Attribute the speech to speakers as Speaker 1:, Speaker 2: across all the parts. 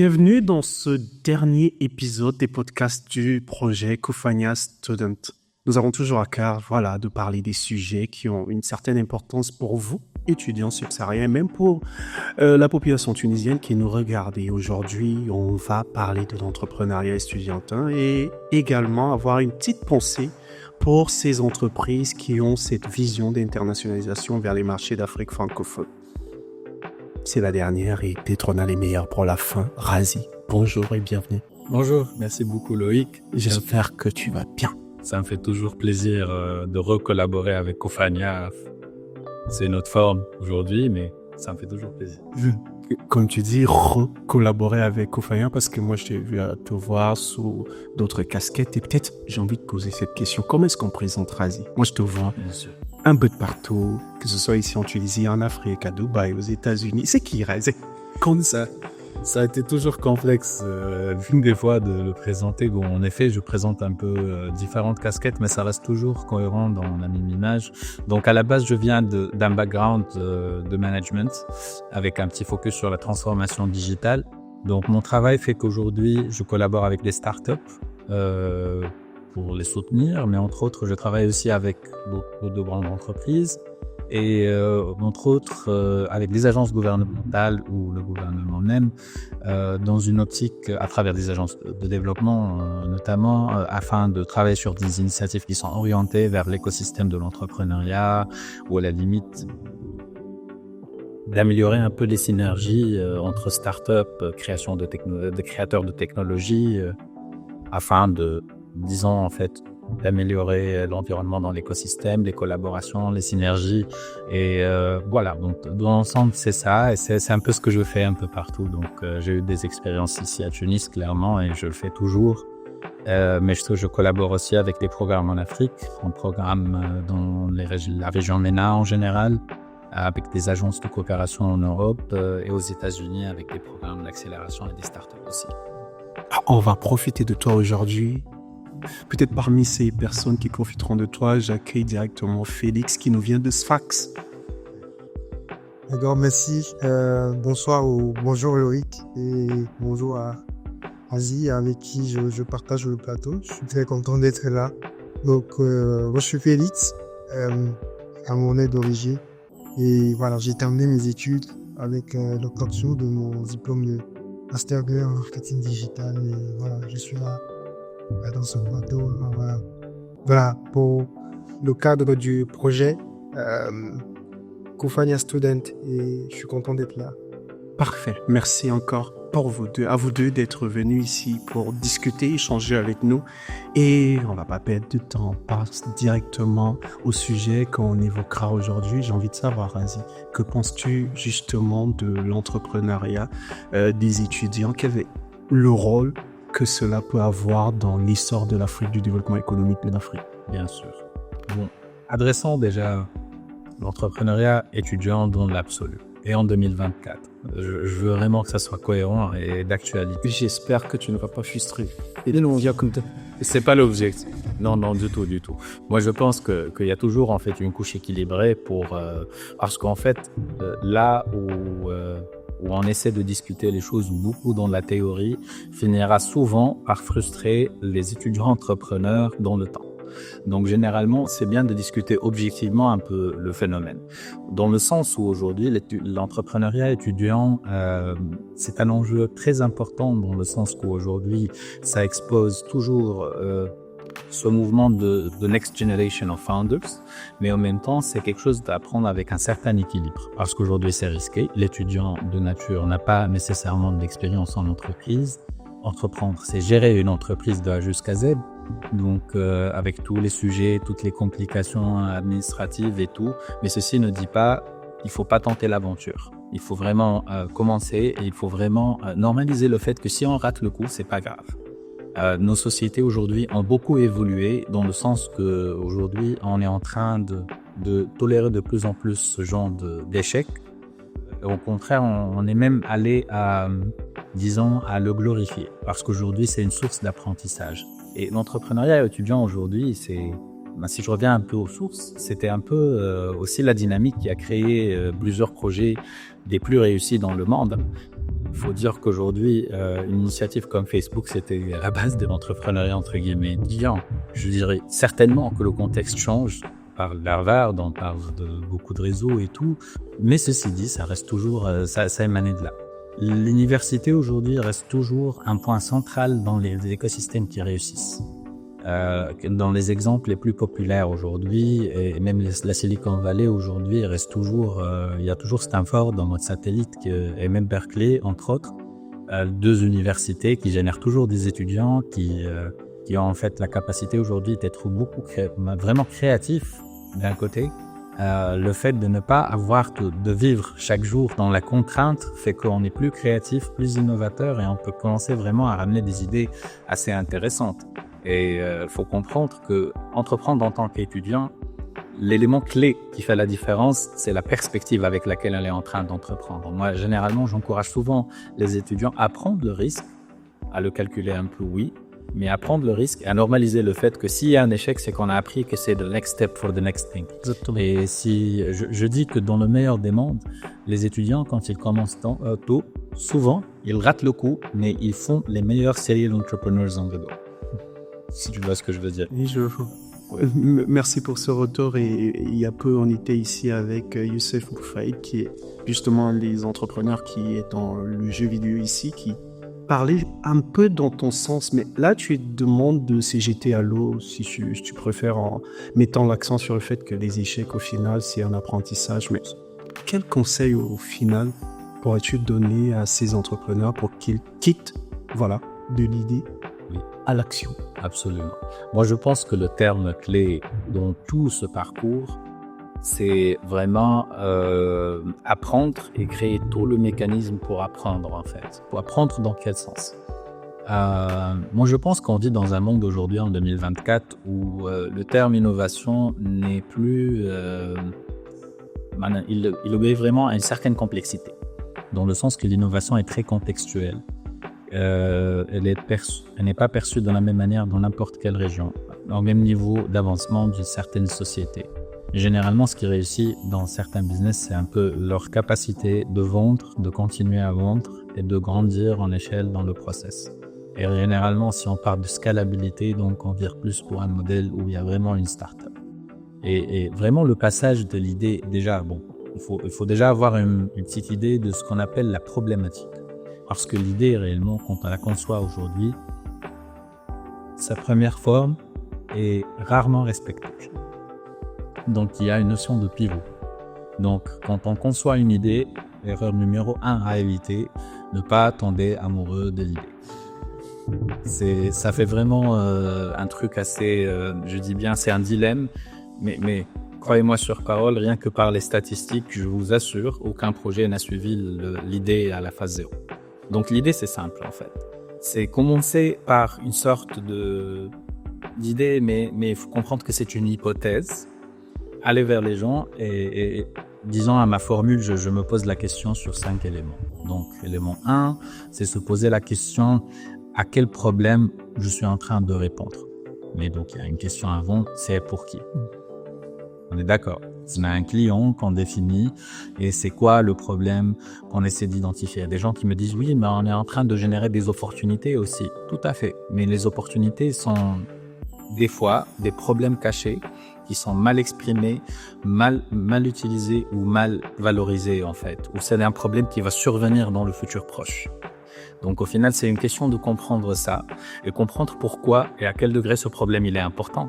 Speaker 1: Bienvenue dans ce dernier épisode des podcasts du projet Kufanya Student. Nous avons toujours à cœur, de parler des sujets qui ont une certaine importance pour vous, étudiants subsahariens, même pour la population tunisienne qui nous regarde. Et aujourd'hui, on va parler de l'entrepreneuriat estudiantin et également avoir une petite pensée pour ces entreprises qui ont cette vision d'internationalisation vers les marchés d'Afrique francophone. C'est la dernière et peut-être on a les meilleurs pour la fin. Razi, bonjour et bienvenue.
Speaker 2: Bonjour, merci beaucoup Loïc.
Speaker 1: J'espère que tu vas bien.
Speaker 2: Ça me fait toujours plaisir de recollaborer avec Kufanya. C'est notre forme aujourd'hui, mais ça me fait toujours plaisir.
Speaker 1: Comme tu dis, recollaborer avec Kufanya parce que moi je t'ai vu te voir sous d'autres casquettes et peut-être j'ai envie de poser cette question. Comment est-ce qu'on présente Razi? Moi je te vois un peu de partout, que ce soit ici en Tunisie, en Afrique, à Dubaï, aux États-Unis. C'est qui Razi? Comme ça.
Speaker 2: Ça a été toujours complexe des fois de le présenter. Bon, en effet, je présente un peu différentes casquettes, mais ça reste toujours cohérent dans la même image. Donc à la base, je viens d'un background de management avec un petit focus sur la transformation digitale. Donc mon travail fait qu'aujourd'hui, je collabore avec des startups pour les soutenir, mais entre autres, je travaille aussi avec beaucoup de grandes entreprises. Et entre autres avec des agences gouvernementales ou le gouvernement même, dans une optique à travers des agences de développement notamment, afin de travailler sur des initiatives qui sont orientées vers l'écosystème de l'entrepreneuriat ou à la limite d'améliorer un peu les synergies entre startups, création de créateurs de technologies, afin de, disons en fait, d'améliorer l'environnement dans l'écosystème, les collaborations, les synergies et voilà, donc dans l'ensemble c'est ça et c'est un peu ce que je fais un peu partout. Donc j'ai eu des expériences ici à Tunis clairement et je le fais toujours, mais je collabore aussi avec des programmes en Afrique, un programme dans la région MENA en général, avec des agences de coopération en Europe et aux États-Unis avec des programmes d'accélération et des startups aussi.
Speaker 1: On va profiter de toi aujourd'hui. Peut-être parmi ces personnes qui profiteront de toi, j'accueille directement Félix qui nous vient de Sfax.
Speaker 3: D'accord, merci. Bonsoir ou bonjour Loïc et bonjour à Razi avec qui je partage le plateau. Je suis très content d'être là. Donc, moi je suis Félix, à mon aide d'origine. Et voilà, j'ai terminé mes études avec l'obtention de mon diplôme de Master 2 en marketing digital. Et voilà, je suis là. Dans ce plateau, voilà, pour le cadre du projet Kufanya Student et je suis content d'être là.
Speaker 1: Parfait, merci encore à vous deux d'être venus ici pour discuter, échanger avec nous et on va pas perdre de temps, on passe directement au sujet qu'on évoquera aujourd'hui. J'ai envie de savoir, Razi, que penses-tu justement de l'entrepreneuriat des étudiants? Quel est le rôle que cela peut avoir dans l'essor de l'Afrique, du développement économique de l'Afrique?
Speaker 2: Bien sûr. Bon, adressons déjà l'entrepreneuriat étudiant dans l'absolu et en 2024. Je veux vraiment que ça soit cohérent et d'actualité.
Speaker 1: J'espère que tu ne vas pas frustrer. Et là, on vient comme ça.
Speaker 2: C'est pas l'objectif. Non, du tout. Moi, je pense qu'il y a toujours en fait une couche équilibrée parce qu'en fait, là où on essaie de discuter les choses beaucoup dans la théorie, finira souvent par frustrer les étudiants entrepreneurs dans le temps. Donc généralement, c'est bien de discuter objectivement un peu le phénomène. Dans le sens où aujourd'hui, l'entrepreneuriat étudiant, c'est un enjeu très important dans le sens qu'aujourd'hui, ça expose toujours ce mouvement de Next Generation of Founders, mais en même temps, c'est quelque chose à prendre avec un certain équilibre. Parce qu'aujourd'hui, c'est risqué. L'étudiant de nature n'a pas nécessairement d'expérience en entreprise. Entreprendre, c'est gérer une entreprise de A jusqu'à Z. Donc, avec tous les sujets, toutes les complications administratives et tout. Mais ceci ne dit pas, il faut pas tenter l'aventure. Il faut vraiment commencer et il faut vraiment normaliser le fait que si on rate le coup, c'est pas grave. Nos sociétés aujourd'hui ont beaucoup évolué dans le sens que aujourd'hui on est en train de tolérer de plus en plus ce genre d'échecs. Au contraire, on est même allé à le glorifier parce qu'aujourd'hui c'est une source d'apprentissage. Et l'entrepreneuriat étudiant aujourd'hui, si je reviens un peu aux sources, c'était un peu aussi la dynamique qui a créé plusieurs projets des plus réussis dans le monde. Il faut dire qu'aujourd'hui, une initiative comme Facebook, c'était à la base de l'entrepreneuriat entre guillemets étudiant. Je dirais certainement que le contexte change. On parle d'Harvard, on parle de beaucoup de réseaux et tout, mais ceci dit, ça reste toujours, ça émanait de là. L'université aujourd'hui reste toujours un point central dans les écosystèmes qui réussissent. Dans les exemples les plus populaires aujourd'hui, et même la Silicon Valley aujourd'hui reste toujours, il y a toujours Stanford dans notre satellite et même Berkeley entre autres, deux universités qui génèrent toujours des étudiants qui ont en fait la capacité aujourd'hui d'être vraiment créatifs d'un côté. Le fait de ne pas avoir de vivre chaque jour dans la contrainte fait qu'on est plus créatif, plus innovateur et on peut commencer vraiment à ramener des idées assez intéressantes. Et il faut comprendre que entreprendre en tant qu'étudiant, l'élément clé qui fait la différence, c'est la perspective avec laquelle elle est en train d'entreprendre. Moi, généralement, j'encourage souvent les étudiants à prendre le risque, à le calculer un peu, oui, mais à prendre le risque et à normaliser le fait que s'il y a un échec, c'est qu'on a appris que c'est the next step for the next thing.
Speaker 1: Exactement.
Speaker 2: Et si je dis que dans le meilleur des mondes, les étudiants, quand ils commencent tôt, souvent, ils ratent le coup, mais ils font les meilleurs serial entrepreneurs on the go. Si tu vois ce que je veux dire.
Speaker 1: Oui, je vois. Merci pour ce retour. Et il y a peu, on était ici avec Youssef Boufaïd, qui est justement un des entrepreneurs qui est dans le jeu vidéo ici, qui parlait un peu dans ton sens. Mais là, tu demandes de se jeter à l'eau, si tu préfères, en mettant l'accent sur le fait que les échecs, au final, c'est un apprentissage. Mais quel conseil, au final, pourrais-tu donner à ces entrepreneurs pour qu'ils quittent, de l'idée à l'action?
Speaker 2: Absolument. Moi, je pense que le terme clé dans tout ce parcours, c'est vraiment apprendre et créer tout le mécanisme pour apprendre, en fait. Pour apprendre dans quel sens? Moi, je pense qu'on vit dans un monde aujourd'hui, en 2024, où le terme innovation n'est plus... il obéit vraiment à une certaine complexité, dans le sens que l'innovation est très contextuelle. Elle n'est pas perçue de la même manière dans n'importe quelle région, au même niveau d'avancement d'une certaine société. Généralement, ce qui réussit dans certains business, c'est un peu leur capacité de vendre, de continuer à vendre et de grandir en échelle dans le process. Et généralement, si on parle de scalabilité, donc on vire plus pour un modèle où il y a vraiment une start-up. Et vraiment le passage de l'idée, déjà, il faut déjà avoir une petite idée de ce qu'on appelle la problématique. Parce que l'idée, réellement, quand on la conçoit aujourd'hui, sa première forme est rarement respectée. Donc, il y a une notion de pivot. Donc, quand on conçoit une idée, erreur numéro 1 à éviter, ne pas tomber amoureux de l'idée. Ça fait vraiment un truc assez, je dis bien, c'est un dilemme, mais croyez-moi sur parole, rien que par les statistiques, je vous assure, aucun projet n'a suivi l'idée à la phase 0. Donc l'idée, c'est simple en fait. C'est commencer par une sorte d'idée, mais il faut comprendre que c'est une hypothèse. Aller vers les gens et disons à ma formule, je me pose la question sur 5 éléments. Donc élément 1, c'est se poser la question à quel problème je suis en train de répondre. Mais donc il y a une question avant, c'est pour qui? On est d'accord. On a un client qu'on définit et c'est quoi le problème qu'on essaie d'identifier. Il y a des gens qui me disent oui, mais on est en train de générer des opportunités aussi. Tout à fait. Mais les opportunités sont des fois des problèmes cachés qui sont mal exprimés, mal utilisés ou mal valorisés en fait. Ou c'est un problème qui va survenir dans le futur proche. Donc au final, c'est une question de comprendre ça et comprendre pourquoi et à quel degré ce problème il est important.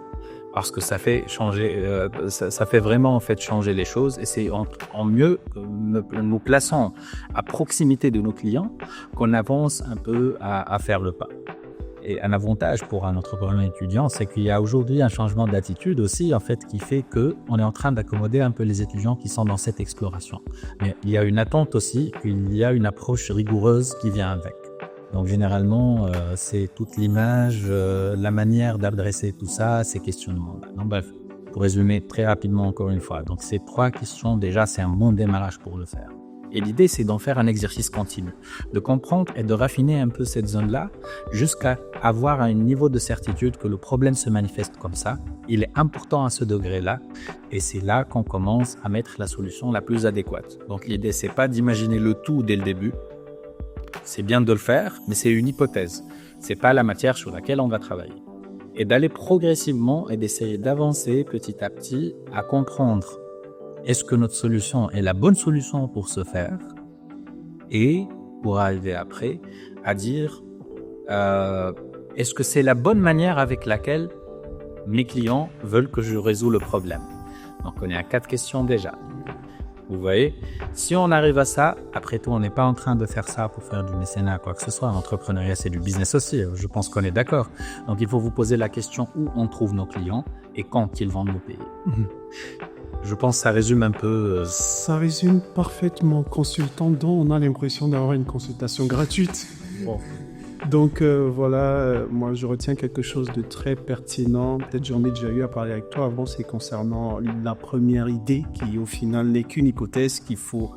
Speaker 2: Parce que ça fait changer, ça fait vraiment en fait changer les choses et c'est en mieux nous plaçant à proximité de nos clients qu'on avance un peu à faire le pas. Et un avantage pour un entrepreneur étudiant, c'est qu'il y a aujourd'hui un changement d'attitude aussi en fait qui fait que on est en train d'accommoder un peu les étudiants qui sont dans cette exploration. Mais il y a une attente aussi qu'il y a une approche rigoureuse qui vient avec. Donc généralement, c'est toute l'image, la manière d'adresser tout ça, ces questionnements-là. Donc bref, pour résumer très rapidement encore une fois. Donc ces 3 questions, déjà, c'est un bon démarrage pour le faire. Et l'idée, c'est d'en faire un exercice continu, de comprendre et de raffiner un peu cette zone-là jusqu'à avoir un niveau de certitude que le problème se manifeste comme ça. Il est important à ce degré-là et c'est là qu'on commence à mettre la solution la plus adéquate. Donc l'idée, c'est pas d'imaginer le tout dès le début, c'est bien de le faire, mais c'est une hypothèse. C'est pas la matière sur laquelle on va travailler. Et d'aller progressivement et d'essayer d'avancer petit à petit à comprendre est-ce que notre solution est la bonne solution pour ce faire, et pour arriver après à dire est-ce que c'est la bonne manière avec laquelle mes clients veulent que je résous le problème. Donc on est à 4 questions déjà. Vous voyez, si on arrive à ça, après tout, on n'est pas en train de faire ça pour faire du mécénat, quoi que ce soit. L'entrepreneuriat, c'est du business aussi. Je pense qu'on est d'accord. Donc, il faut vous poser la question où on trouve nos clients et quand ils vont nous payer. Je pense que ça résume un peu...
Speaker 1: Ça résume parfaitement. Consultant dont on a l'impression d'avoir une consultation gratuite.
Speaker 2: Bon.
Speaker 1: Donc voilà, moi je retiens quelque chose de très pertinent. Peut-être j'en ai déjà eu à parler avec toi avant, c'est concernant la première idée qui au final n'est qu'une hypothèse qu'il faut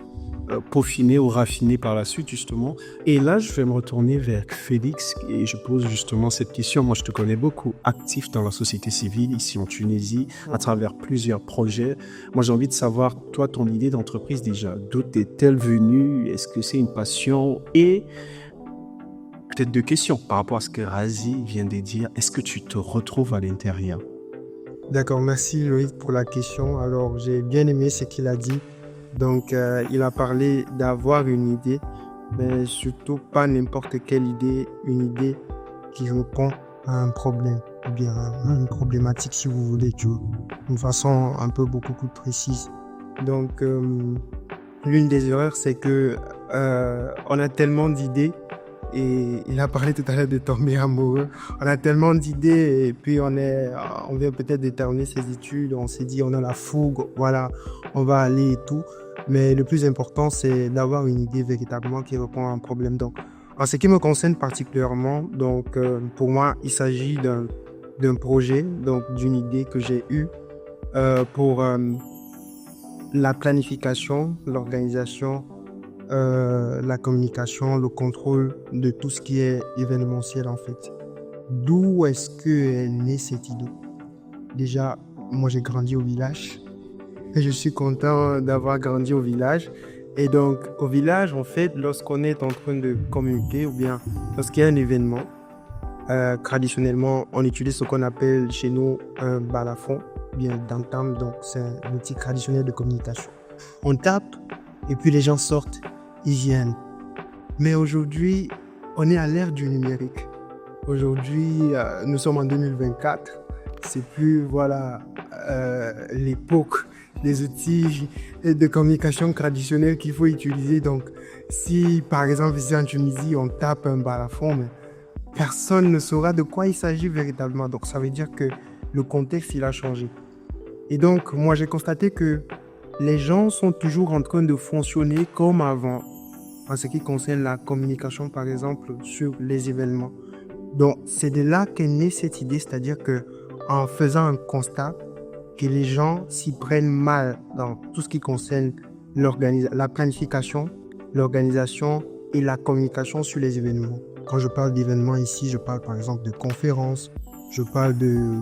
Speaker 1: peaufiner ou raffiner par la suite justement. Et là je vais me retourner vers Félix et je pose justement cette question. Moi je te connais beaucoup actif dans la société civile ici en Tunisie à travers plusieurs projets. Moi j'ai envie de savoir toi ton idée d'entreprise déjà, d'où est-elle venue? Est-ce que c'est une passion? Et peut-être 2 questions par rapport à ce que Razi vient de dire. Est-ce que tu te retrouves à l'intérieur?
Speaker 3: D'accord, merci Loïc pour la question. Alors, j'ai bien aimé ce qu'il a dit. Donc, il a parlé d'avoir une idée, mais surtout pas n'importe quelle idée, une idée qui répond à un problème, ou bien à une problématique si vous voulez, tu vois, d'une façon un peu beaucoup plus précise. Donc, l'une des erreurs, c'est que on a tellement d'idées. Et il a parlé tout à l'heure de tomber amoureux. On a tellement d'idées et puis on vient peut-être de terminer ses études. On s'est dit, on a la fougue, voilà, on va aller et tout. Mais le plus important, c'est d'avoir une idée véritablement qui répond à un problème. Donc, en ce qui me concerne particulièrement, donc, pour moi, il s'agit d'un projet, donc d'une idée que j'ai eue pour la planification, l'organisation, la communication, le contrôle de tout ce qui est événementiel en fait. D'où est-ce qu'est née cette idée? Déjà, moi j'ai grandi au village et je suis content d'avoir grandi au village. Et donc au village, en fait, lorsqu'on est en train de communiquer ou bien lorsqu'il y a un événement, traditionnellement, on utilise ce qu'on appelle chez nous un balafon, bien d'entame, donc c'est un outil traditionnel de communication. On tape et puis les gens sortent. Ils viennent. Mais aujourd'hui, on est à l'ère du numérique. Aujourd'hui, nous sommes en 2024. C'est plus, voilà, l'époque des outils de communication traditionnels qu'il faut utiliser. Donc, si, par exemple, ici en Tunisie, on tape un balafon, mais personne ne saura de quoi il s'agit véritablement. Donc, ça veut dire que le contexte, il a changé. Et donc, moi, j'ai constaté que les gens sont toujours en train de fonctionner comme avant en ce qui concerne la communication, par exemple, sur les événements. Donc, c'est de là qu'est née cette idée, c'est-à-dire que en faisant un constat que les gens s'y prennent mal dans tout ce qui concerne la planification, l'organisation et la communication sur les événements. Quand je parle d'événements ici, je parle par exemple de conférences, je parle de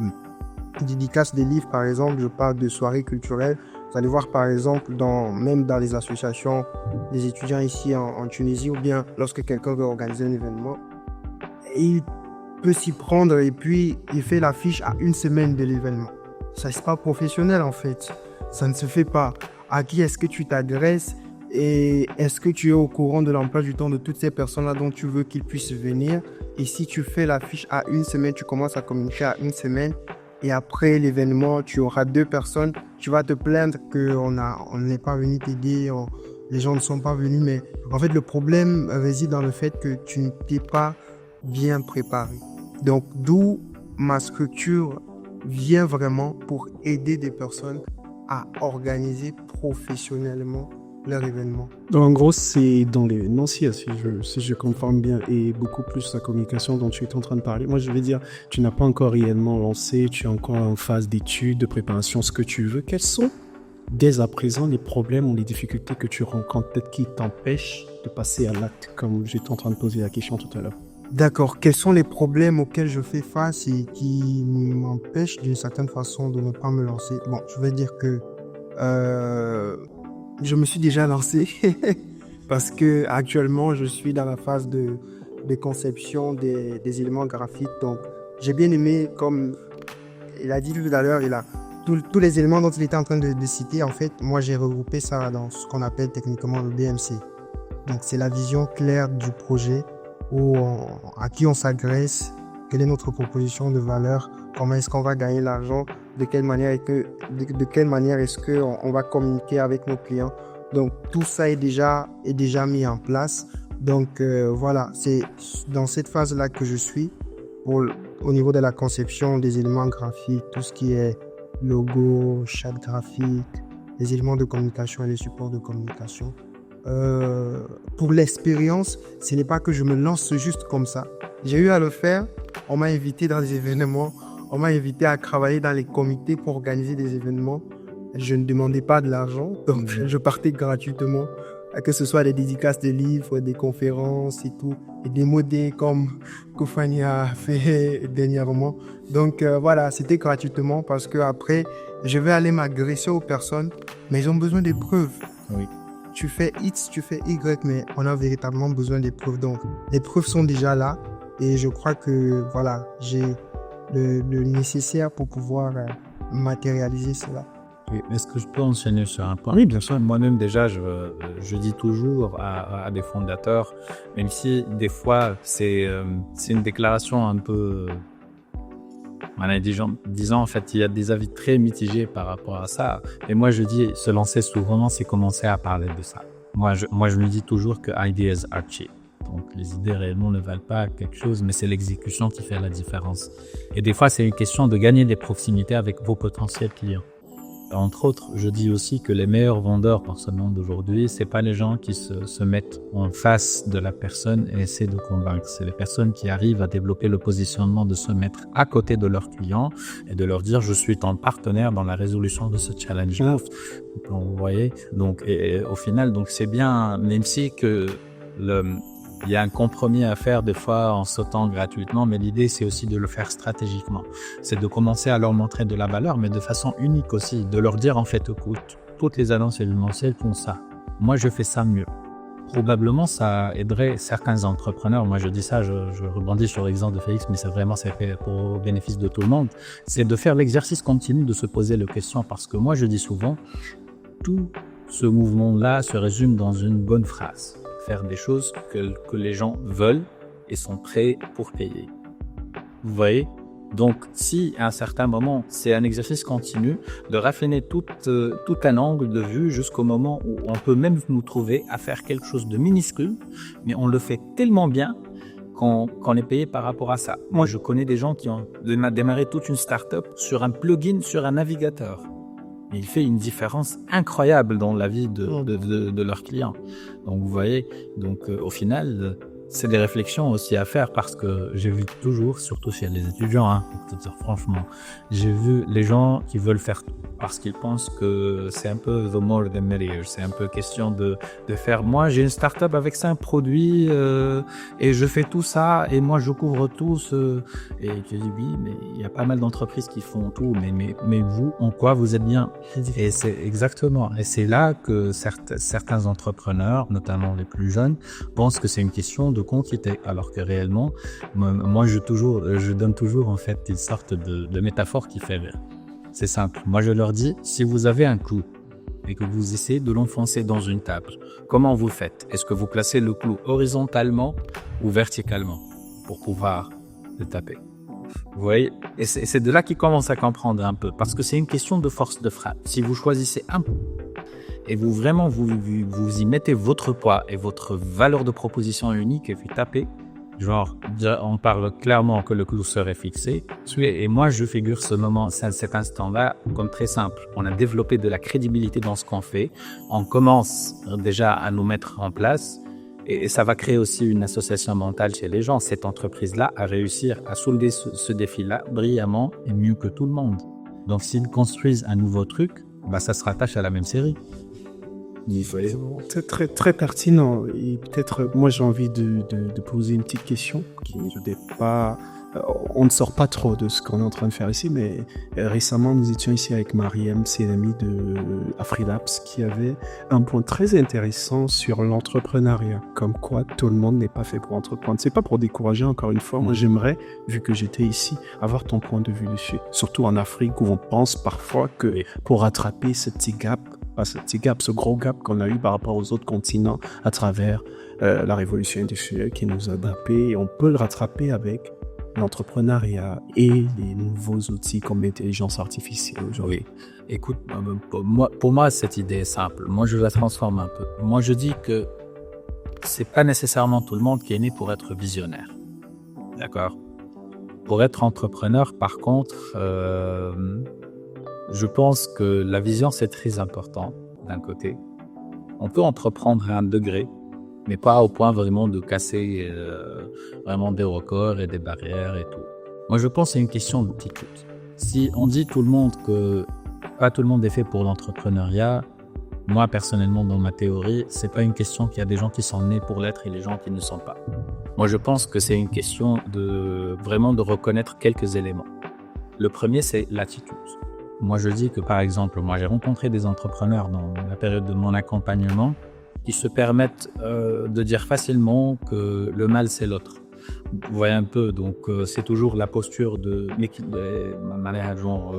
Speaker 3: dédicaces des livres, par exemple, je parle de soirées culturelles. Vous allez voir par exemple, même dans les associations des étudiants ici en Tunisie, ou bien lorsque quelqu'un veut organiser un événement, il peut s'y prendre et puis il fait l'affiche à 1 semaine de l'événement. Ça, c'est pas professionnel en fait. Ça ne se fait pas. À qui est-ce que tu t'adresses et est-ce que tu es au courant de l'emploi du temps de toutes ces personnes-là dont tu veux qu'ils puissent venir? Et si tu fais l'affiche à 1 semaine, tu commences à communiquer à 1 semaine. Et après l'événement, tu auras 2 personnes. Tu vas te plaindre qu'on n'est pas venu t'aider, les gens ne sont pas venus. Mais en fait, le problème réside dans le fait que tu ne t'es pas bien préparé. Donc, d'où ma structure vient vraiment pour aider des personnes à organiser professionnellement leur événement.
Speaker 1: Donc, en gros, c'est dans l'énoncier, si je comprends bien, et beaucoup plus la communication dont tu es en train de parler. Moi, je vais dire, tu n'as pas encore réellement lancé, tu es encore en phase d'études, de préparation, ce que tu veux. Quels sont, dès à présent, les problèmes ou les difficultés que tu rencontres, peut-être qui t'empêchent de passer à l'acte, comme j'étais en train de poser la question tout à l'heure?
Speaker 3: D'accord. Quels sont les problèmes auxquels je fais face et qui m'empêchent d'une certaine façon de ne pas me lancer? Bon, je vais dire que je me suis déjà lancé parce que actuellement, je suis dans la phase de conception des éléments graphiques. Donc, j'ai bien aimé, comme il a dit tout à l'heure, tous les éléments dont il était en train de citer. En fait, moi, j'ai regroupé ça dans ce qu'on appelle techniquement le BMC. Donc, c'est la vision claire du projet à qui on s'adresse, quelle est notre proposition de valeur, comment est-ce qu'on va gagner l'argent, de quelle manière est-ce qu'on va communiquer avec nos clients. Donc, tout ça est déjà mis en place. Donc, voilà, c'est dans cette phase-là que je suis au niveau de la conception des éléments graphiques, tout ce qui est logo, charte graphique, les éléments de communication et les supports de communication. Pour l'expérience, ce n'est pas que je me lance juste comme ça. J'ai eu à le faire. On m'a invité dans des événements. On m'a invité à travailler dans les comités pour organiser des événements. Je ne demandais pas de l'argent, donc je partais gratuitement. Que ce soit des dédicaces de livres, des conférences et tout, et des modèles comme Kouphagna a fait dernièrement. Donc voilà, c'était gratuitement parce que après, je vais aller m'agresser aux personnes, mais ils ont besoin des preuves.
Speaker 2: Oui.
Speaker 3: Tu fais X, tu fais Y, mais on a véritablement besoin des preuves. Donc, les preuves sont déjà là et je crois que voilà, j'ai le nécessaire pour pouvoir matérialiser cela.
Speaker 2: Oui, est-ce que je peux enchaîner sur un point?
Speaker 1: Oui, bien sûr.
Speaker 2: Moi-même, déjà, je dis toujours à des fondateurs, même si des fois, c'est une déclaration un peu... disant, en fait, il y a des avis très mitigés par rapport à ça. Et moi, je dis, se lancer souvent, c'est commencer à parler de ça. Moi, je me dis toujours que ideas are cheap. Donc, les idées réellement ne valent pas quelque chose, mais c'est l'exécution qui fait la différence. Et des fois, c'est une question de gagner des proximités avec vos potentiels clients. Entre autres, je dis aussi que les meilleurs vendeurs par ce monde d'aujourd'hui, c'est pas les gens qui se mettent en face de la personne et essaient de convaincre. C'est les personnes qui arrivent à développer le positionnement de se mettre à côté de leurs clients et de leur dire je suis ton partenaire dans la résolution de ce challenge. Vous voyez, donc et au final, donc c'est bien, même si que il y a un compromis à faire des fois en sautant gratuitement, mais l'idée c'est aussi de le faire stratégiquement. C'est de commencer à leur montrer de la valeur, mais de façon unique aussi, de leur dire en fait, écoute, toutes les annonces événementielles font ça. Moi, je fais ça mieux. Probablement, ça aiderait certains entrepreneurs. Moi, je dis ça, je rebondis sur l'exemple de Félix, mais c'est fait pour le bénéfice de tout le monde. C'est de faire l'exercice continu, de se poser les questions, parce que moi, je dis souvent, tout ce mouvement-là se résume dans une bonne phrase. Faire des choses que les gens veulent et sont prêts pour payer. Vous voyez? Donc, si à un certain moment, c'est un exercice continu de raffiner tout un angle de vue jusqu'au moment où on peut même nous trouver à faire quelque chose de minuscule, mais on le fait tellement bien qu'on est payé par rapport à ça. Moi, je connais des gens qui ont démarré toute une start-up sur un plugin, sur un navigateur. Et il fait une différence incroyable dans la vie de leurs clients. Donc, vous voyez, au final, c'est des réflexions aussi à faire parce que j'ai vu toujours, surtout chez les étudiants, pour te dire franchement, j'ai vu les gens qui veulent faire tout parce qu'ils pensent que c'est un peu the more the merrier. C'est un peu question de faire, moi j'ai une start-up avec 5 produits et je fais tout ça et moi je couvre tout et tu dis oui, mais il y a pas mal d'entreprises qui font tout, mais vous, en quoi vous êtes bien? Et c'est exactement, et c'est là que certains entrepreneurs, notamment les plus jeunes, pensent que c'est une question de quantité, alors que réellement, moi je donne toujours en fait une sorte de métaphore qui fait rire. C'est simple. Moi, je leur dis, si vous avez un clou et que vous essayez de l'enfoncer dans une table, comment vous faites? Est-ce que vous placez le clou horizontalement ou verticalement pour pouvoir le taper? Vous voyez? Et c'est de là qu'ils commencent à comprendre un peu, parce que c'est une question de force de frappe. Si vous choisissez un peu et vous vraiment vous y mettez votre poids et votre valeur de proposition unique et vous tapez, genre, on parle clairement que le clou serait fixé. Et moi, je figure cet instant-là comme très simple. On a développé de la crédibilité dans ce qu'on fait. On commence déjà à nous mettre en place. Et ça va créer aussi une association mentale chez les gens. Cette entreprise-là a réussi à soulever ce défi-là brillamment et mieux que tout le monde. Donc, s'ils construisent un nouveau truc, ça se rattache à la même série.
Speaker 1: C'est très, très pertinent. Et peut-être, moi, j'ai envie de poser une petite question qui n'est pas On ne sort pas trop de ce qu'on est en train de faire ici, mais récemment, nous étions ici avec Mariem, c'est l'amie de Afrilabs, qui avait un point très intéressant sur l'entrepreneuriat, comme quoi tout le monde n'est pas fait pour entreprendre. C'est pas pour décourager, encore une fois. Moi, j'aimerais, vu que j'étais ici, avoir ton point de vue dessus. Surtout en Afrique, où on pense parfois que pour rattraper ce gros gap qu'on a eu par rapport aux autres continents à travers la révolution industrielle qui nous a nappés, et on peut le rattraper avec l'entrepreneuriat et les nouveaux outils comme l'intelligence artificielle aujourd'hui.
Speaker 2: Oui. Écoute, pour moi, cette idée est simple. Moi, je la transforme un peu. Moi, je dis que c'est pas nécessairement tout le monde qui est né pour être visionnaire. D'accord? Pour être entrepreneur, par contre, je pense que la vision, c'est très important, d'un côté. On peut entreprendre à un degré, mais pas au point vraiment de casser vraiment des records et des barrières et tout. Moi, je pense que c'est une question d'attitude. Si on dit tout le monde que pas tout le monde est fait pour l'entrepreneuriat, moi, personnellement, dans ma théorie, c'est pas une question qu'il y a des gens qui sont nés pour l'être et les gens qui ne sont pas. Moi, je pense que c'est une question de vraiment de reconnaître quelques éléments. Le premier, c'est l'attitude. Moi, je dis que, par exemple, moi, j'ai rencontré des entrepreneurs dans la période de mon accompagnement qui se permettent de dire facilement que le mal, c'est l'autre. Vous voyez un peu, donc c'est toujours la posture de manière genre,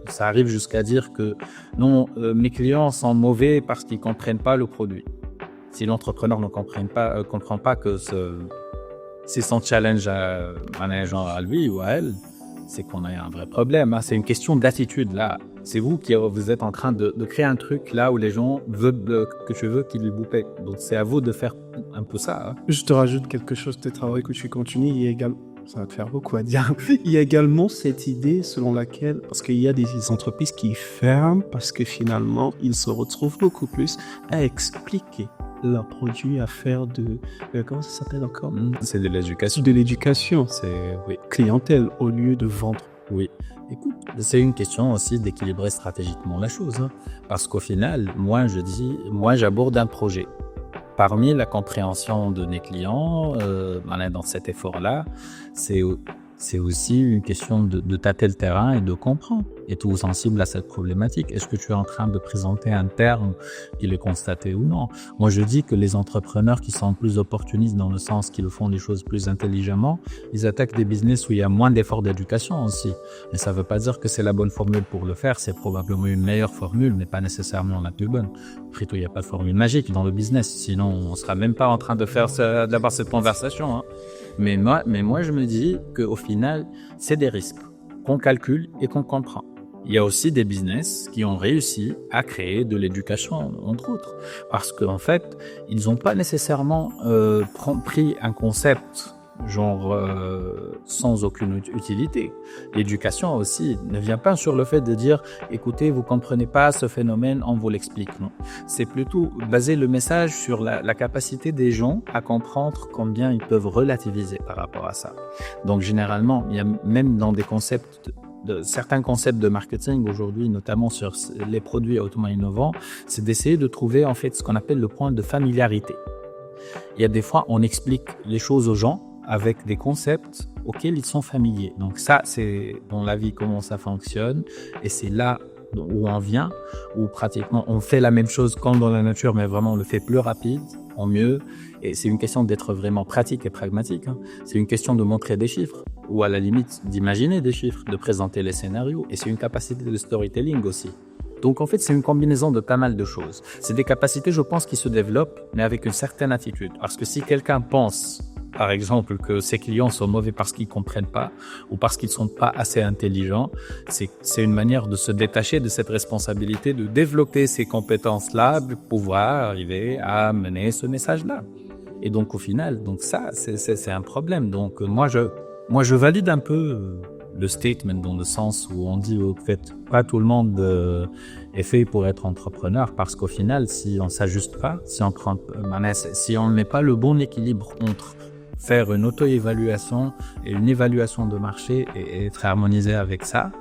Speaker 2: ça arrive jusqu'à dire que non, mes clients sont mauvais parce qu'ils comprennent pas le produit. Si l'entrepreneur ne comprend pas que c'est son challenge à lui ou à elle, c'est qu'on a un vrai problème. Hein. C'est une question d'attitude là. C'est vous êtes en train de créer un truc là où les gens veulent que tu veux qu'ils vous paient. Donc c'est à vous de faire un peu ça. Hein.
Speaker 1: Je te rajoute quelque chose peut-être avant que tu continues. Il y a également, ça va te faire beaucoup à dire. Il y a également cette idée selon laquelle, parce qu'il y a des entreprises qui ferment parce que finalement ils se retrouvent beaucoup plus à expliquer leurs produits, à faire comment ça s'appelle encore?
Speaker 2: C'est de l'éducation.
Speaker 1: De l'éducation.
Speaker 2: C'est oui.
Speaker 1: Clientèle au lieu de vendre.
Speaker 2: Oui. Écoute, c'est une question aussi d'équilibrer stratégiquement la chose. Hein. Parce qu'au final, moi, j'aborde un projet. Parmi la compréhension de mes clients, dans cet effort-là, c'est aussi une question de tâter le terrain et de comprendre. Êtes-vous sensible à cette problématique? Est-ce que tu es en train de présenter un terme qu'il est constaté ou non? Moi, je dis que les entrepreneurs qui sont plus opportunistes dans le sens qu'ils font les choses plus intelligemment, ils attaquent des business où il y a moins d'efforts d'éducation aussi. Mais ça ne veut pas dire que c'est la bonne formule pour le faire. C'est probablement une meilleure formule, mais pas nécessairement la plus bonne. Après tout, il n'y a pas de formule magique dans le business. Sinon, on ne sera même pas en train d'avoir cette conversation. Hein. Mais moi, je me dis qu'au final, c'est des risques qu'on calcule et qu'on comprend. Il y a aussi des business qui ont réussi à créer de l'éducation, entre autres. Parce qu'en fait, ils n'ont pas nécessairement pris un concept genre sans aucune utilité. L'éducation aussi ne vient pas sur le fait de dire « Écoutez, vous comprenez pas ce phénomène, on vous l'explique ». Non, c'est plutôt baser le message sur la capacité des gens à comprendre combien ils peuvent relativiser par rapport à ça. Donc généralement, il y a même dans des certains concepts de marketing aujourd'hui, notamment sur les produits hautement innovants, c'est d'essayer de trouver en fait ce qu'on appelle le point de familiarité. Il y a des fois, on explique les choses aux gens avec des concepts auxquels ils sont familiers. Donc ça, c'est dans la vie comment ça fonctionne et c'est là où on vient, où pratiquement on fait la même chose comme dans la nature, mais vraiment on le fait plus rapide, en mieux. Et c'est une question d'être vraiment pratique et pragmatique. Hein. C'est une question de montrer des chiffres ou à la limite d'imaginer des chiffres, de présenter les scénarios. Et c'est une capacité de storytelling aussi. Donc en fait, c'est une combinaison de pas mal de choses. C'est des capacités, je pense, qui se développent, mais avec une certaine attitude. Parce que si quelqu'un pense, par exemple, que ses clients sont mauvais parce qu'ils comprennent pas ou parce qu'ils sont pas assez intelligents, c'est une manière de se détacher de cette responsabilité, de développer ces compétences-là, pour pouvoir arriver à mener ce message-là. Et donc au final, donc ça, c'est un problème. Donc moi, je valide un peu le statement dans le sens où on dit au fait, pas tout le monde est fait pour être entrepreneur parce qu'au final, si on s'ajuste pas, si on ne met pas le bon équilibre entre faire une auto-évaluation et une évaluation de marché et être harmonisé avec ça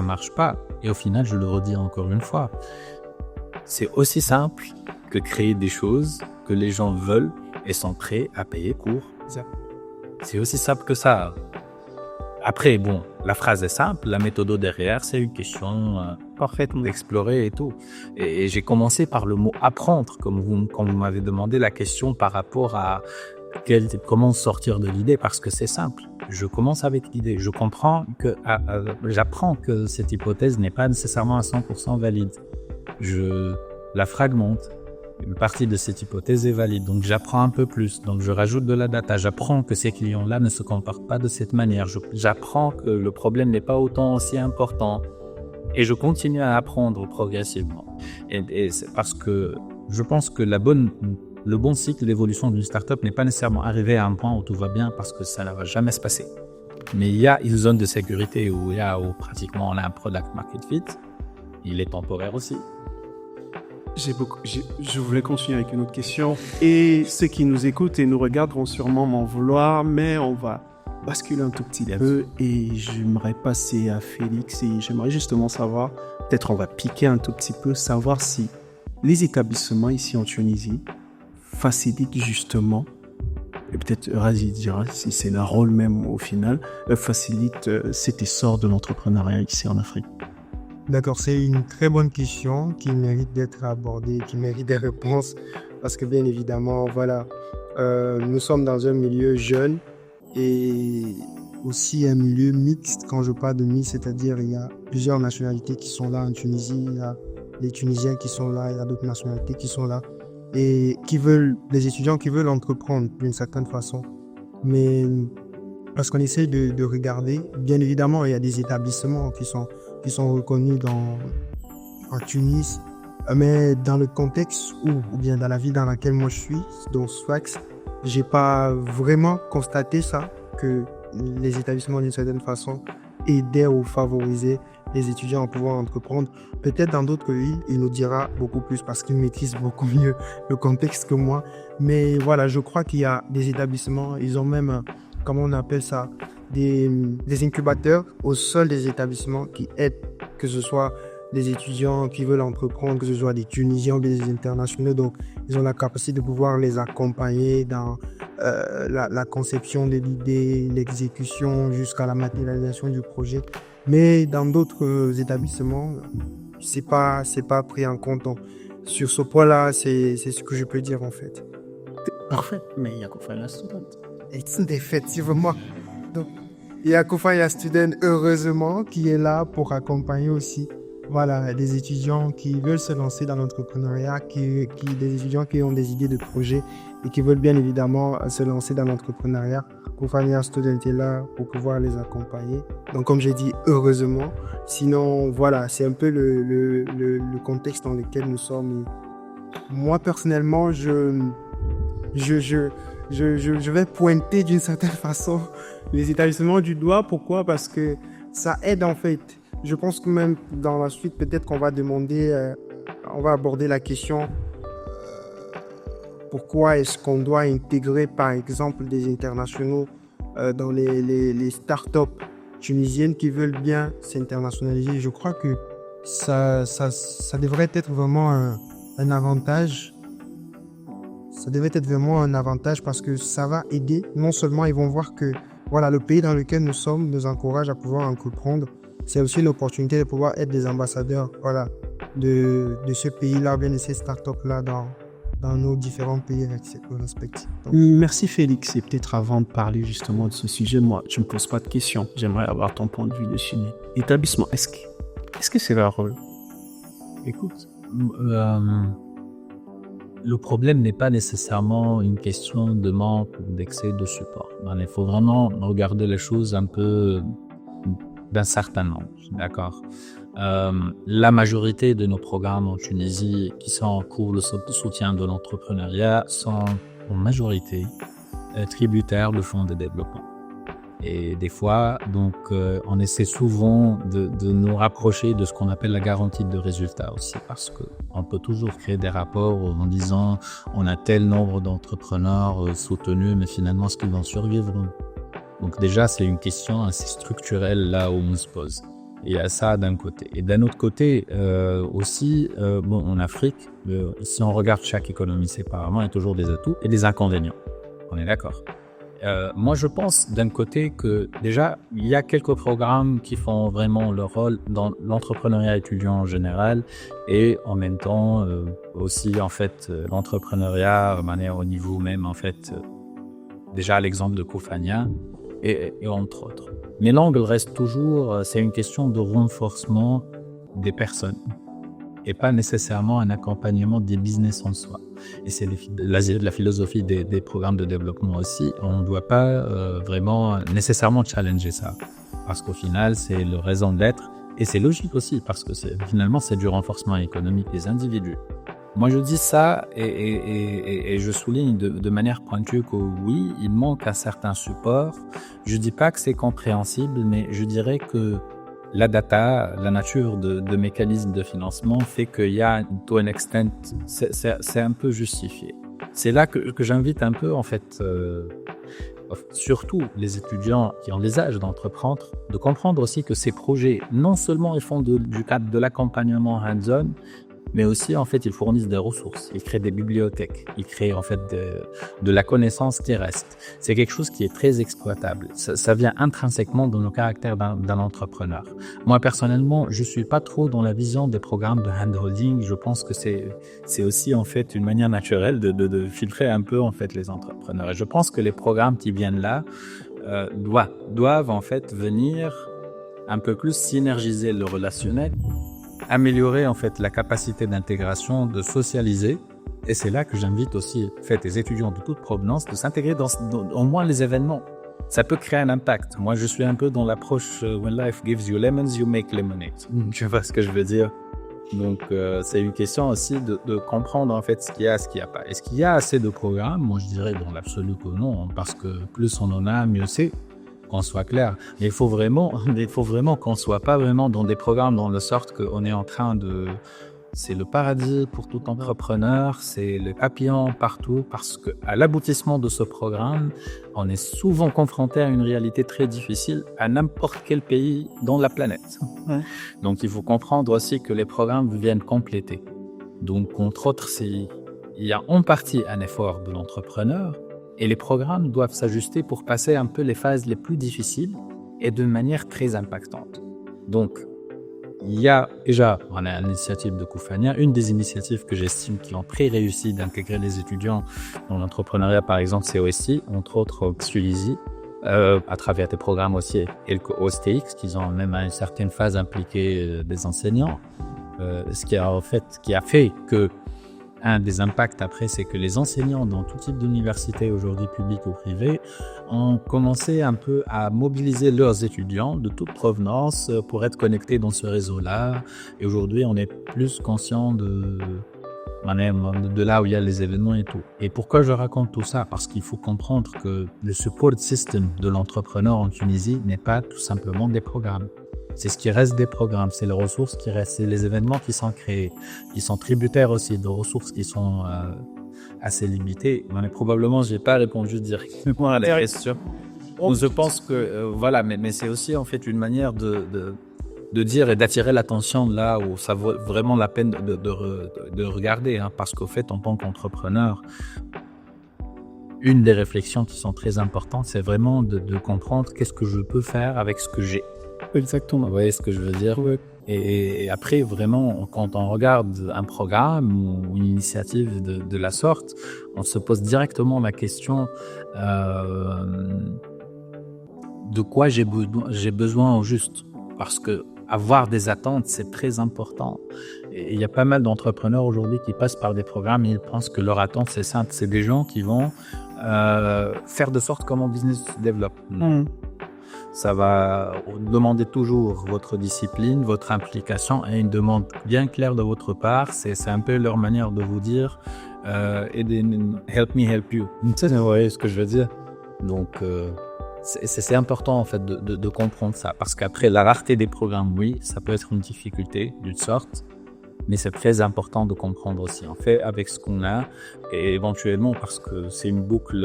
Speaker 2: marche pas. Et au final, je le redis encore une fois, c'est aussi simple que créer des choses que les gens veulent et sont prêts à payer pour ça. C'est aussi simple que ça. Après, bon, la phrase est simple, la méthode derrière, c'est une question
Speaker 1: Parfaitement.
Speaker 2: d'explorer et tout. Et j'ai commencé par le mot apprendre, quand vous m'avez demandé la question par rapport à comment sortir de l'idée, parce que c'est simple. Je commence avec l'idée. Je comprends j'apprends que cette hypothèse n'est pas nécessairement à 100% valide. Je la fragmente. Une partie de cette hypothèse est valide, donc j'apprends un peu plus, donc je rajoute de la data, j'apprends que ces clients-là ne se comportent pas de cette manière, j'apprends que le problème n'est pas autant aussi important, et je continue à apprendre progressivement. Et c'est parce que je pense que le bon cycle d'évolution d'une startup n'est pas nécessairement arrivé à un point où tout va bien, parce que ça ne va jamais se passer. Mais il y a une zone de sécurité où pratiquement on a un product market fit, il est temporaire aussi.
Speaker 1: Je voulais continuer avec une autre question. Et ceux qui nous écoutent et nous regardent vont sûrement m'en vouloir, mais on va basculer un tout petit peu et j'aimerais passer à Félix et j'aimerais justement savoir, peut-être on va piquer un tout petit peu, savoir si les établissements ici en Tunisie facilitent justement, et peut-être Razi dira si c'est leur rôle même au final, facilitent cet essor de l'entrepreneuriat ici en Afrique.
Speaker 3: D'accord, c'est une très bonne question qui mérite d'être abordée, qui mérite des réponses, parce que bien évidemment, voilà, nous sommes dans un milieu jeune et aussi un milieu mixte. Quand je parle de mixte, c'est-à-dire il y a plusieurs nationalités qui sont là en Tunisie, il y a les Tunisiens qui sont là, il y a d'autres nationalités qui sont là et des étudiants qui veulent entreprendre d'une certaine façon. Mais parce qu'on essaie de regarder, bien évidemment, il y a des établissements qui sont reconnus en Tunis, mais dans le contexte ou bien dans la ville dans laquelle moi je suis, donc Sfax, j'ai pas vraiment constaté ça, que les établissements d'une certaine façon aidaient ou favorisaient les étudiants à pouvoir entreprendre. Peut-être dans d'autres villes, il nous dira beaucoup plus parce qu'il maîtrise beaucoup mieux le contexte que moi. Mais voilà, je crois qu'il y a des établissements, ils ont même, comment on appelle ça, des incubateurs au sol des établissements qui aident, que ce soit des étudiants qui veulent entreprendre, que ce soit des Tunisiens ou des internationaux. Donc, ils ont la capacité de pouvoir les accompagner dans la conception de l'idée, l'exécution jusqu'à la matérialisation du projet. Mais dans d'autres établissements, c'est pas pris en compte. Donc, sur ce point-là, c'est ce que je peux dire en fait.
Speaker 1: Parfait, mais il y a Kofaya Student.
Speaker 3: Effectivement. Donc, il y a Kofaya Student, heureusement, qui est là pour accompagner aussi, voilà, des étudiants qui veulent se lancer dans l'entrepreneuriat, des étudiants qui ont des idées de projets et qui veulent bien évidemment se lancer dans l'entrepreneuriat. Kofaya Student est là pour pouvoir les accompagner. Donc, comme j'ai dit, heureusement. Sinon, voilà, c'est un peu le contexte dans lequel nous sommes. Et moi, personnellement, je vais pointer d'une certaine façon les établissements du doigt. Pourquoi? Parce que ça aide en fait. Je pense que même dans la suite, peut-être qu'on va demander, on va aborder la question pourquoi est-ce qu'on doit intégrer par exemple des internationaux dans les startups tunisiennes qui veulent bien s'internationaliser. Je crois que ça devrait être vraiment un avantage. Ça devrait être vraiment un avantage parce que ça va aider. Non seulement ils vont voir que voilà, le pays dans lequel nous sommes nous encourage à pouvoir entreprendre. C'est aussi l'opportunité de pouvoir être des ambassadeurs, voilà, de ce pays-là, bien de ces startups-là dans nos différents pays respectifs. Donc,
Speaker 1: merci Félix. Et peut-être avant de parler justement de ce sujet, moi, je ne me pose pas de questions. J'aimerais avoir ton point de vue dessus. Établissement, est-ce que c'est leur rôle?
Speaker 2: Écoute, le problème n'est pas nécessairement une question de manque ou d'excès de support. Il faut vraiment regarder les choses un peu d'un certain nombre, d'accord? La majorité de nos programmes en Tunisie qui sont en cours de soutien de l'entrepreneuriat sont en majorité tributaires du fonds de développement. Et des fois, donc, on essaie souvent de nous rapprocher de ce qu'on appelle la garantie de résultat aussi, parce qu'on peut toujours créer des rapports en disant on a tel nombre d'entrepreneurs soutenus, mais finalement, est-ce qu'ils vont survivre? Donc déjà, c'est une question assez structurelle là où on se pose. Il y a ça d'un côté. Et d'un autre côté, aussi, en Afrique, si on regarde chaque économie séparément, il y a toujours des atouts et des inconvénients. On est d'accord. Moi, je pense d'un côté que déjà, il y a quelques programmes qui font vraiment leur rôle dans l'entrepreneuriat étudiant en général et en même temps aussi en fait l'entrepreneuriat au niveau même en fait déjà l'exemple de Kufanya et entre autres. Mais l'angle reste toujours, c'est une question de renforcement des personnes et pas nécessairement un accompagnement des business en soi. Et c'est la philosophie des programmes de développement aussi. On ne doit pas vraiment nécessairement challenger ça. Parce qu'au final, c'est le raison d'être. Et c'est logique aussi, parce que finalement, c'est du renforcement économique des individus. Moi, je dis ça et je souligne de manière pointue que oui, il manque un certain support. Je dis pas que c'est compréhensible, mais je dirais que la data, la nature de mécanismes de financement fait qu'il y a, to an extent, c'est un peu justifié. C'est là que j'invite un peu, en fait, surtout les étudiants qui ont les âges d'entreprendre, de comprendre aussi que ces projets, non seulement ils font du cadre de l'accompagnement hands-on, mais aussi, en fait, ils fournissent des ressources. Ils créent des bibliothèques. Ils créent, en fait, de la connaissance qui reste. C'est quelque chose qui est très exploitable. Ça vient intrinsèquement dans le caractère d'un entrepreneur. Moi, personnellement, je suis pas trop dans la vision des programmes de handholding. Je pense que c'est aussi, en fait, une manière naturelle de filtrer un peu, en fait, les entrepreneurs. Et je pense que les programmes qui viennent là, doivent, en fait, venir un peu plus synergiser le relationnel, améliorer en fait la capacité d'intégration, de socialiser. Et c'est là que j'invite aussi en fait, les étudiants de toute provenance de s'intégrer dans au moins les événements. Ça peut créer un impact. Moi, je suis un peu dans l'approche when life gives you lemons, you make lemonade. Tu vois ce que je veux dire? Donc, c'est une question aussi de comprendre en fait ce qu'il y a, ce qu'il n'y a pas. Est-ce qu'il y a assez de programmes? Moi, je dirais dans l'absolu que non, parce que plus on en a, mieux c'est. Qu'on soit clair. Mais il faut vraiment qu'on soit pas vraiment dans des programmes dans le sorte qu'on est en train de... C'est le paradis pour tout entrepreneur, c'est le papillon partout, parce que à l'aboutissement de ce programme, on est souvent confronté à une réalité très difficile à n'importe quel pays dans la planète. Ouais. Donc il faut comprendre aussi que les programmes viennent compléter. Donc entre autres, il y a en partie un effort de l'entrepreneur, et les programmes doivent s'ajuster pour passer un peu les phases les plus difficiles et de manière très impactante. Donc, il y a déjà, on a l'initiative de Kufanya, une des initiatives que j'estime qui ont très réussi d'intégrer les étudiants dans l'entrepreneuriat, par exemple, c'est OSI, entre autres Xulizi, à travers des programmes aussi, et le OSTX, qui ont même à une certaine phase impliqué des enseignants, ce qui a fait que un des impacts après, c'est que les enseignants dans tout type d'université aujourd'hui publiques ou privées ont commencé un peu à mobiliser leurs étudiants de toute provenance pour être connectés dans ce réseau-là. Et aujourd'hui, on est plus conscient de là où il y a les événements et tout. Et pourquoi je raconte tout ça? Parce qu'il faut comprendre que le support system de l'entrepreneur en Tunisie n'est pas tout simplement des programmes. C'est ce qui reste des programmes, c'est les ressources qui restent, c'est les événements qui sont créés. Ils sont tributaires aussi de ressources qui sont assez limitées. Mais probablement, j'ai pas répondu directement à la question. Donc, je pense que voilà, mais c'est aussi en fait une manière de dire et d'attirer l'attention là où ça vaut vraiment la peine de regarder, hein, parce qu'au fait, en tant qu'entrepreneur, une des réflexions qui sont très importantes, c'est vraiment de comprendre qu'est-ce que je peux faire avec ce que j'ai.
Speaker 1: Exactement.
Speaker 2: Vous voyez ce que je veux dire?
Speaker 1: Ouais.
Speaker 2: Et après, vraiment, quand on regarde un programme ou une initiative de la sorte, on se pose directement la question de quoi j'ai besoin au juste. Parce que avoir des attentes, c'est très important. Et il y a pas mal d'entrepreneurs aujourd'hui qui passent par des programmes et ils pensent que leur attente, c'est simple. C'est des gens qui vont faire de sorte comment le business se développe. Ça va demander toujours votre discipline, votre implication et une demande bien claire de votre part. C'est un peu leur manière de vous dire help me help you. Vous voyez ce que je veux dire? Donc, c'est important en fait de comprendre ça. Parce qu'après, la rareté des programmes, oui, ça peut être une difficulté d'une sorte. Mais c'est très important de comprendre aussi. On fait avec ce qu'on a et éventuellement parce que c'est une boucle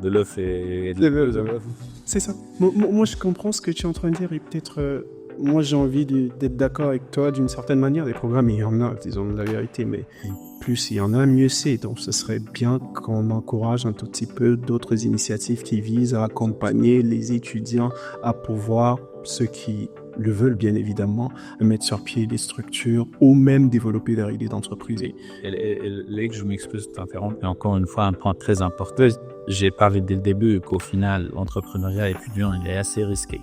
Speaker 2: de l'œuf et de l'œuf.
Speaker 1: C'est ça. Moi, je comprends ce que tu es en train de dire et peut-être moi j'ai envie d'être d'accord avec toi d'une certaine manière. Des programmes, il y en a, disons la vérité, mais plus il y en a, mieux c'est. Donc ce serait bien qu'on encourage un tout petit peu d'autres initiatives qui visent à accompagner les étudiants à pouvoir, ceux qui le veulent bien évidemment, mettre sur pied des structures ou même développer leur idée d'entreprise.
Speaker 2: Et je m'excuse de t'interrompre, mais encore une fois, un point très important. J'ai parlé dès le début qu'au final, l'entrepreneuriat étudiant, il est assez risqué.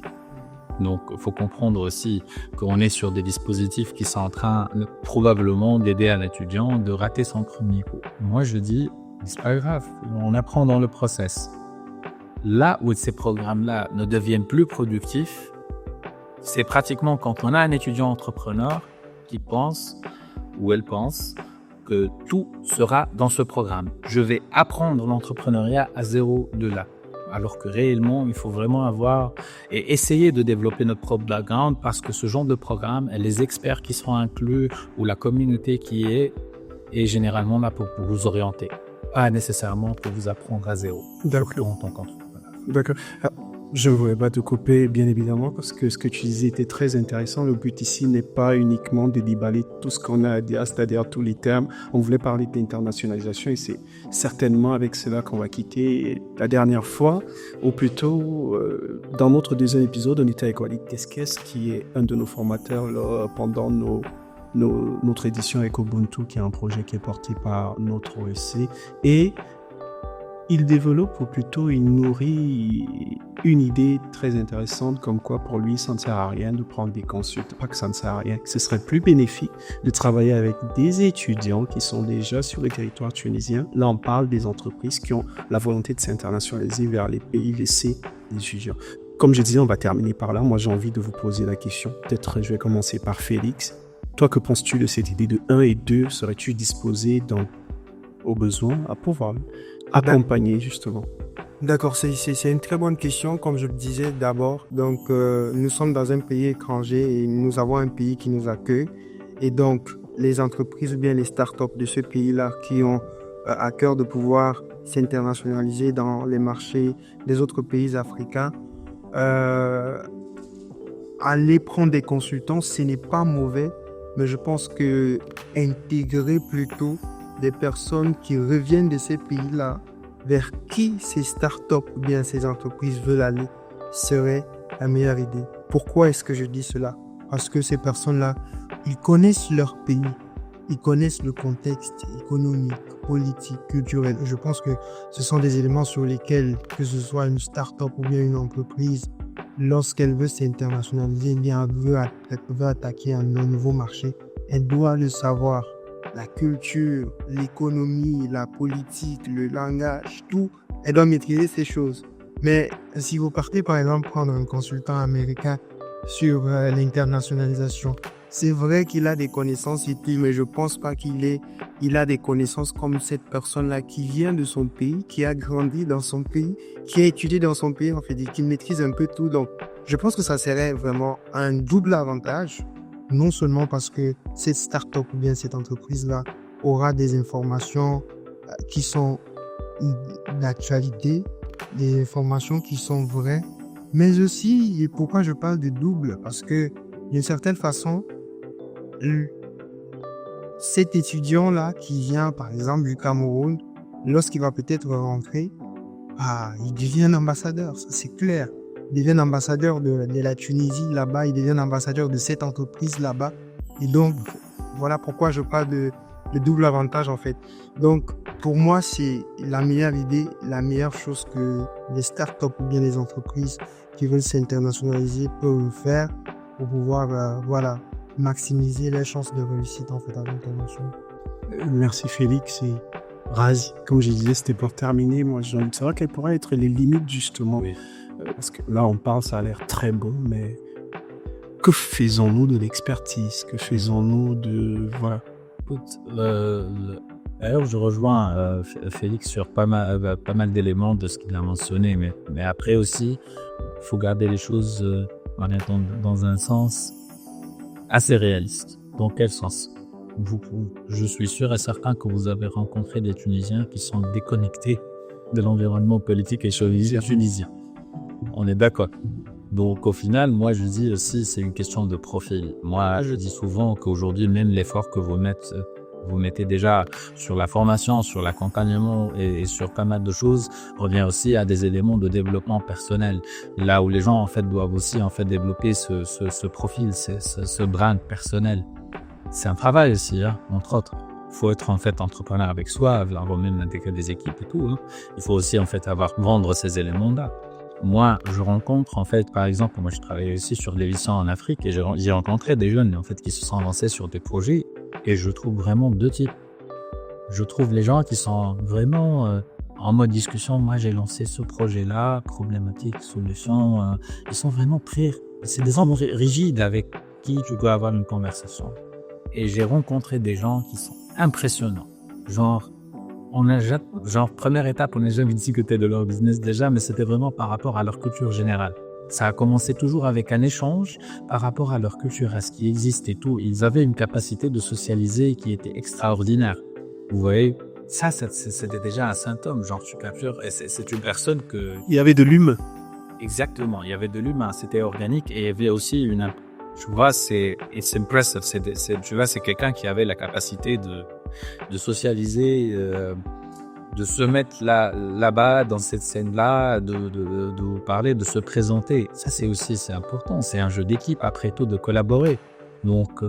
Speaker 2: Donc, il faut comprendre aussi qu'on est sur des dispositifs qui sont en train, probablement, d'aider un étudiant de rater son premier coup. Moi, je dis, c'est pas grave, on apprend dans le process. Là où ces programmes-là ne deviennent plus productifs, c'est pratiquement quand on a un étudiant entrepreneur qui pense, ou elle pense, que tout sera dans ce programme. Je vais apprendre l'entrepreneuriat à zéro de là. Alors que réellement, il faut vraiment avoir et essayer de développer notre propre background parce que ce genre de programme, les experts qui seront inclus ou la communauté qui est généralement là pour vous orienter. Pas nécessairement pour vous apprendre à zéro.
Speaker 1: D'accord.
Speaker 2: En tant qu'entrepreneur.
Speaker 1: D'accord. Alors, je ne voulais pas te couper, bien évidemment, parce que ce que tu disais était très intéressant. Le but ici n'est pas uniquement de déballer tout ce qu'on a à dire, c'est-à-dire tous les termes. On voulait parler d'internationalisation et c'est certainement avec cela qu'on va quitter. La dernière fois, ou plutôt dans notre deuxième épisode, on était avec Walid Keskes, qui est un de nos formateurs là, pendant notre édition avec Ubuntu, qui est un projet qui est porté par notre OSC. Et il développe, ou plutôt il nourrit une idée très intéressante, comme quoi pour lui ça ne sert à rien de prendre des consultants, pas que ça ne sert à rien, que ce serait plus bénéfique de travailler avec des étudiants qui sont déjà sur le territoire tunisien. Là on parle des entreprises qui ont la volonté de s'internationaliser vers les pays laissés des étudiants. Comme je disais, on va terminer par là. Moi j'ai envie de vous poser la question, peut-être je vais commencer par Félix. Toi, que penses-tu de cette idée de 1 et 2? Serais-tu disposé au besoin à pouvoir accompagner justement?
Speaker 3: D'accord, c'est une très bonne question, comme je le disais d'abord. Donc, nous sommes dans un pays étranger et nous avons un pays qui nous accueille. Et donc, les entreprises ou bien les startups de ce pays-là qui ont à cœur de pouvoir s'internationaliser dans les marchés des autres pays africains, aller prendre des consultants, ce n'est pas mauvais, mais je pense que intégrer plutôt des personnes qui reviennent de ces pays-là, vers qui ces startups ou bien ces entreprises veulent aller, serait la meilleure idée. Pourquoi est-ce que je dis cela? Parce que ces personnes-là, ils connaissent leur pays, ils connaissent le contexte économique, politique, culturel. Je pense que ce sont des éléments sur lesquels, que ce soit une startup ou bien une entreprise, lorsqu'elle veut s'internationaliser, bien elle veut attaquer un nouveau marché, elle doit le savoir. La culture, l'économie, la politique, le langage, tout, elle doit maîtriser ces choses. Mais si vous partez par exemple prendre un consultant américain sur l'internationalisation, c'est vrai qu'il a des connaissances utiles, mais je pense pas il a des connaissances comme cette personne-là qui vient de son pays, qui a grandi dans son pays, qui a étudié dans son pays, en fait, et qui maîtrise un peu tout. Donc, je pense que ça serait vraiment un double avantage. Non seulement parce que cette start-up ou bien cette entreprise-là aura des informations qui sont d'actualité, des informations qui sont vraies, mais aussi, et pourquoi je parle de double, parce que d'une certaine façon, cet étudiant-là qui vient par exemple du Cameroun, lorsqu'il va peut-être rentrer, il devient un ambassadeur, ça c'est clair. Il devient ambassadeur de la Tunisie là-bas, il devient ambassadeur de cette entreprise là-bas. Et donc, voilà pourquoi je parle de double avantage en fait. Donc, pour moi, c'est la meilleure idée, la meilleure chose que les startups ou bien les entreprises qui veulent s'internationaliser peuvent faire pour pouvoir, maximiser les chances de réussite en fait à l'international.
Speaker 1: Merci Félix et Razi. Comme je disais, c'était pour terminer. Moi, j'ai envie de savoir quelles pourraient être les limites justement. Oui. Parce que là, on parle, ça a l'air très bon, mais que faisons-nous de l'expertise? Que faisons-nous de... Voilà.
Speaker 2: Écoute, d'ailleurs, je rejoins Félix sur pas mal d'éléments de ce qu'il a mentionné, mais après aussi, il faut garder les choses en étant dans un sens assez réaliste. Dans quel sens? Je suis sûr et certain que vous avez rencontré des Tunisiens qui sont déconnectés de l'environnement politique et tunisien. On est d'accord. Donc, au final, moi, je dis aussi, c'est une question de profil. Moi, je dis souvent qu'aujourd'hui, même l'effort que vous mettez déjà sur la formation, sur l'accompagnement et sur pas mal de choses, revient aussi à des éléments de développement personnel. Là où les gens, en fait, doivent aussi, en fait, développer ce profil, ce brand personnel. C'est un travail aussi, hein, entre autres. Il faut être, en fait, entrepreneur avec soi, avant même d'intégrer des équipes et tout, hein. Il faut aussi, en fait, vendre ces éléments-là. Moi, je rencontre, en fait, par exemple, moi, je travaille aussi sur des missions en Afrique et j'ai rencontré des jeunes, en fait, qui se sont lancés sur des projets et je trouve vraiment deux types. Je trouve les gens qui sont vraiment en mode discussion. Moi, j'ai lancé ce projet-là, problématique, solution. Ils sont vraiment prêts. C'est des gens rigides avec qui tu dois avoir une conversation. Et j'ai rencontré des gens qui sont impressionnants. Genre, première étape, on n'a jamais discuté de leur business déjà, mais c'était vraiment par rapport à leur culture générale. Ça a commencé toujours avec un échange par rapport à leur culture, à ce qui existe et tout. Ils avaient une capacité de socialiser qui était extraordinaire. Vous voyez, ça c'était déjà un symptôme, genre tu captures, et c'est une personne que...
Speaker 1: Il y avait de l'humain.
Speaker 2: Exactement, il y avait de l'humain, c'était organique et il y avait aussi tu vois, it's impressive, tu vois, c'est quelqu'un qui avait la capacité de socialiser, de se mettre là-bas, dans cette scène-là, de parler, de se présenter. Ça, c'est important. C'est un jeu d'équipe, après tout, de collaborer. Donc,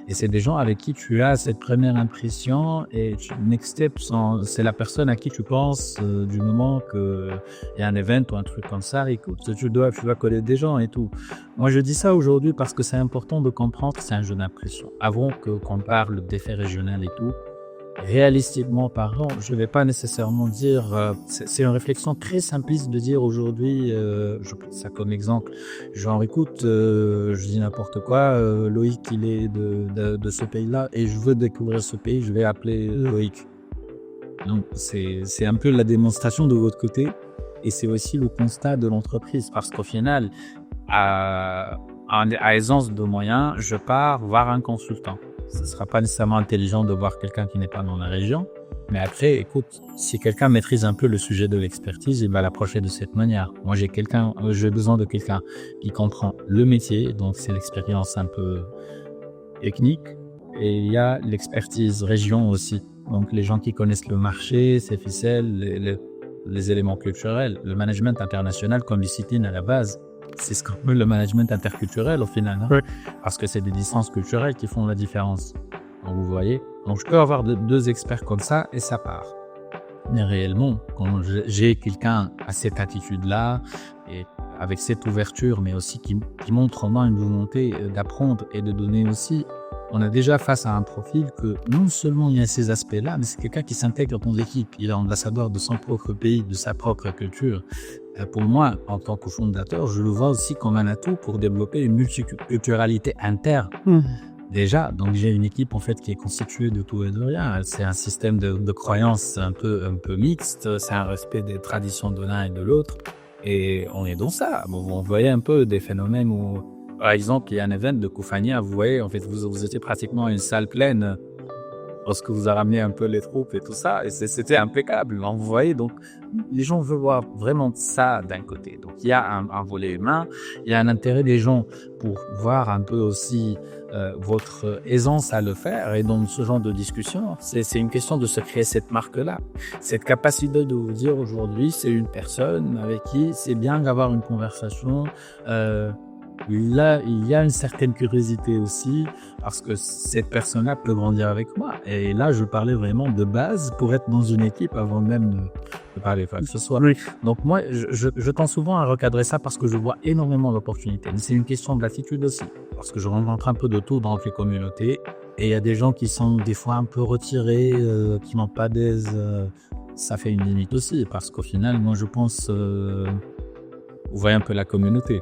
Speaker 2: et c'est des gens avec qui tu as cette première impression et next step, c'est la personne à qui tu penses du moment qu'il y a un event ou un truc comme ça. Écoute, tu dois connaître des gens et tout. Moi, je dis ça aujourd'hui parce que c'est important de comprendre, c'est un jeu d'impression. Avant qu'on parle d'effets régionaux et tout, réalistiquement parlant, je vais pas nécessairement dire, c'est une réflexion très simpliste de dire aujourd'hui, je prends ça comme exemple, genre écoute, je dis n'importe quoi, Loïc il est de ce pays-là et je veux découvrir ce pays, je vais appeler Loïc. Donc c'est un peu la démonstration de votre côté et c'est aussi le constat de l'entreprise parce qu'au final, à aisance de moyens, je pars voir un consultant. Ce sera pas nécessairement intelligent de voir quelqu'un qui n'est pas dans la région. Mais après, écoute, si quelqu'un maîtrise un peu le sujet de l'expertise, il va l'approcher de cette manière. Moi, j'ai besoin de quelqu'un qui comprend le métier, donc c'est l'expérience un peu technique. Et il y a l'expertise région aussi. Donc, les gens qui connaissent le marché, ses ficelles, les éléments culturels, le management international comme discipline à la base. C'est ce qu'on appelle le management interculturel au final, hein?
Speaker 1: Ouais.
Speaker 2: Parce que c'est des distances culturelles qui font la différence. Donc vous voyez, donc je peux avoir deux experts comme ça et ça part. Mais réellement, quand j'ai quelqu'un à cette attitude-là et avec cette ouverture, mais aussi qui montre en moi une volonté d'apprendre et de donner aussi, on a déjà face à un profil que non seulement il y a ces aspects-là, mais c'est quelqu'un qui s'intègre dans l'équipe. Il est ambassadeur de son propre pays, de sa propre culture. Pour moi, en tant que fondateur, je le vois aussi comme un atout pour développer une multiculturalité interne. Déjà, donc j'ai une équipe en fait qui est constituée de tout et de rien. C'est un système de croyances un peu mixte. C'est un respect des traditions de l'un et de l'autre. Et on est dans ça. Vous voyez un peu des phénomènes où, par exemple, il y a un event de Koufania. Vous voyez, en fait, vous étiez pratiquement une salle pleine lorsque vous avez ramené un peu les troupes et tout ça. Et c'était impeccable. Vous voyez, donc les gens veulent voir vraiment ça d'un côté. Donc il y a un volet humain. Il y a un intérêt des gens pour voir un peu aussi votre aisance à le faire. Et dans ce genre de discussion, c'est une question de se créer cette marque-là. Cette capacité de vous dire aujourd'hui, c'est une personne avec qui c'est bien d'avoir une conversation. Là, il y a une certaine curiosité aussi parce que cette personne-là peut grandir avec moi. Et là, je parlais vraiment de base pour être dans une équipe avant même de parler quoi que ce soit.
Speaker 1: Oui.
Speaker 2: Donc moi, je tends souvent à recadrer ça parce que je vois énormément d'opportunités. Mais c'est une question de l'attitude aussi. Parce que je rencontre un peu de tout dans les communautés. Et il y a des gens qui sont des fois un peu retirés, qui n'ont pas d'aise. Ça fait une limite aussi. Parce qu'au final, moi, je pense... vous voyez un peu la communauté.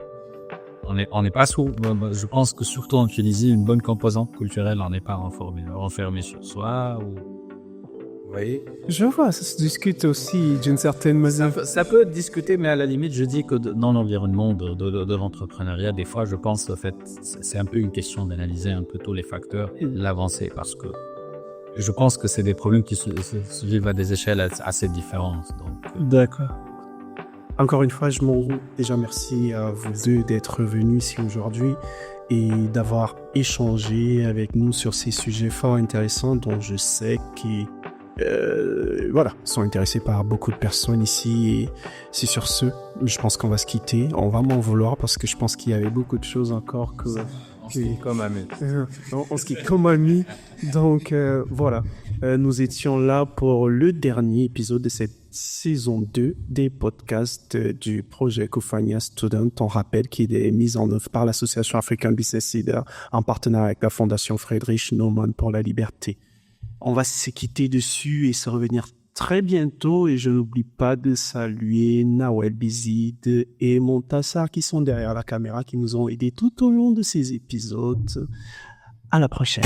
Speaker 2: On n'est pas je pense que surtout en Tunisie, une bonne composante culturelle, on n'est pas renfermé sur soi. Vous voyez?
Speaker 1: Je vois, ça se discute aussi d'une certaine manière.
Speaker 2: Ça peut être discuté, mais à la limite, je dis que dans l'environnement de l'entrepreneuriat, des fois, je pense, en fait, c'est un peu une question d'analyser un peu tous les facteurs et de l'avancer parce que je pense que c'est des problèmes qui se vivent à des échelles assez différentes. Donc,
Speaker 1: D'accord. Encore une fois, déjà merci à vous deux d'être venus ici aujourd'hui et d'avoir échangé avec nous sur ces sujets fort intéressants dont je sais qu'ils sont intéressés par beaucoup de personnes ici. Et c'est sur ce, je pense qu'on va se quitter. On va m'en vouloir parce que je pense qu'il y avait beaucoup de choses encore que...
Speaker 2: On se quitte comme amis.
Speaker 1: On se quitte comme amis. Donc voilà, nous étions là pour le dernier épisode de cette saison 2 des podcasts du projet Kufanya Student. On rappelle qu'il est mis en œuvre par l'Association African Business Leader en partenariat avec la Fondation Friedrich Naumann pour la liberté. On va se quitter dessus et se revenir très bientôt. Et je n'oublie pas de saluer Nawel Bizid et Montassar qui sont derrière la caméra, qui nous ont aidés tout au long de ces épisodes. À la prochaine.